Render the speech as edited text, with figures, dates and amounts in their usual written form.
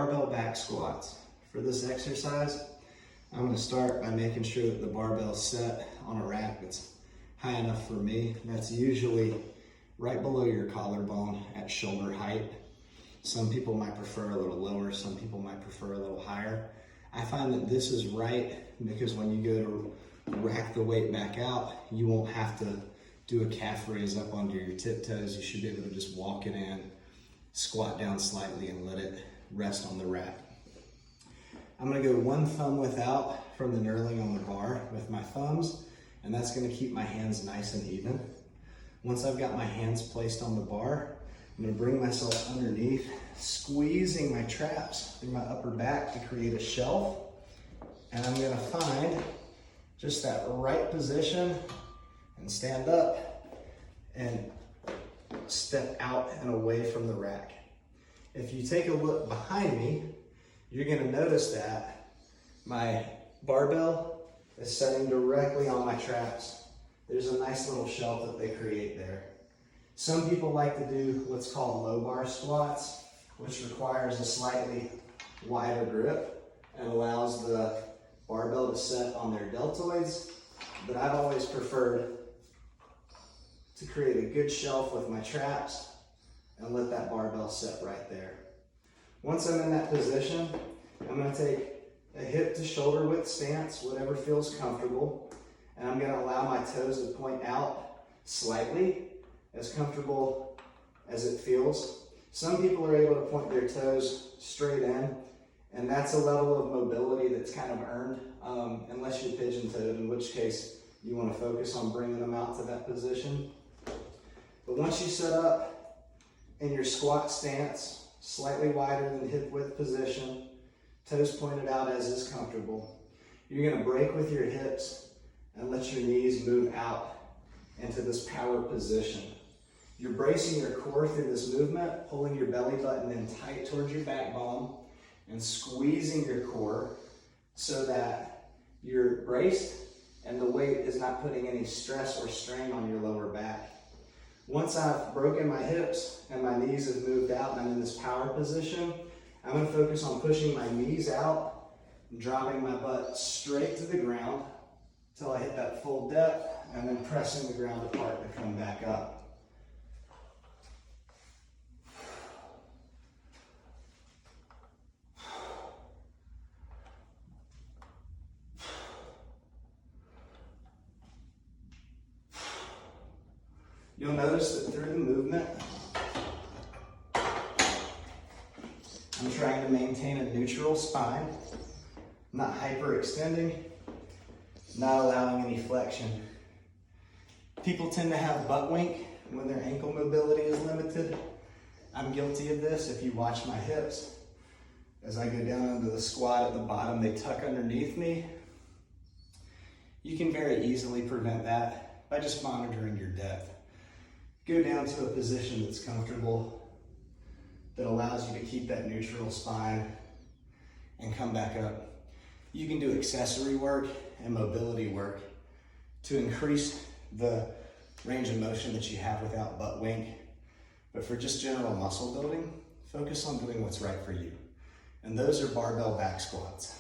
barbell back squats. For this exercise, I'm going to start by making sure that the barbell is set on a rack that's high enough for me. That's usually right below your collarbone at shoulder height. Some people might prefer a little lower, some people might prefer a little higher. I find that this is right because when you go to rack the weight back out, you won't have to do a calf raise up onto your tiptoes. You should be able to just walk it in, squat down slightly and let it rest on the rack. I'm gonna go one thumb width out from the knurling on the bar with my thumbs, and that's gonna keep my hands nice and even. Once I've got my hands placed on the bar, I'm gonna bring myself underneath, squeezing my traps through my upper back to create a shelf. And I'm gonna find just that right position and stand up and step out and away from the rack. If you take a look behind me, you're gonna notice that my barbell is setting directly on my traps. There's a nice little shelf that they create there. Some people like to do what's called low bar squats, which requires a slightly wider grip and allows the barbell to set on their deltoids, but I've always preferred to create a good shelf with my traps and let that barbell set right there. Once I'm in that position, I'm gonna take a hip to shoulder width stance, whatever feels comfortable, and I'm gonna allow my toes to point out slightly, as comfortable as it feels. Some people are able to point their toes straight in, and that's a level of mobility that's kind of earned, unless you're pigeon-toed, in which case you want to focus on bringing them out to that position. But once you set up in your squat stance, slightly wider than hip width position, toes pointed out as is comfortable, you're going to break with your hips and let your knees move out into this power position. You're bracing your core through this movement, pulling your belly button in tight towards your backbone and squeezing your core so that you're braced and the weight is not putting any stress or strain on your lower back. Once I've broken my hips and my knees have moved out and I'm in this power position, I'm going to focus on pushing my knees out, dropping my butt straight to the ground until I hit that full depth, and then pressing the ground apart to come back up. You'll notice that through the movement, I'm trying to maintain a neutral spine, not hyperextending, not allowing any flexion. People tend to have butt wink when their ankle mobility is limited. I'm guilty of this. If you watch my hips, as I go down into the squat at the bottom, they tuck underneath me. You can very easily prevent that by just monitoring your depth. Go down to a position that's comfortable, that allows you to keep that neutral spine, and come back up. You can do accessory work and mobility work to increase the range of motion that you have without butt wink. But for just general muscle building, focus on doing what's right for you. And those are barbell back squats.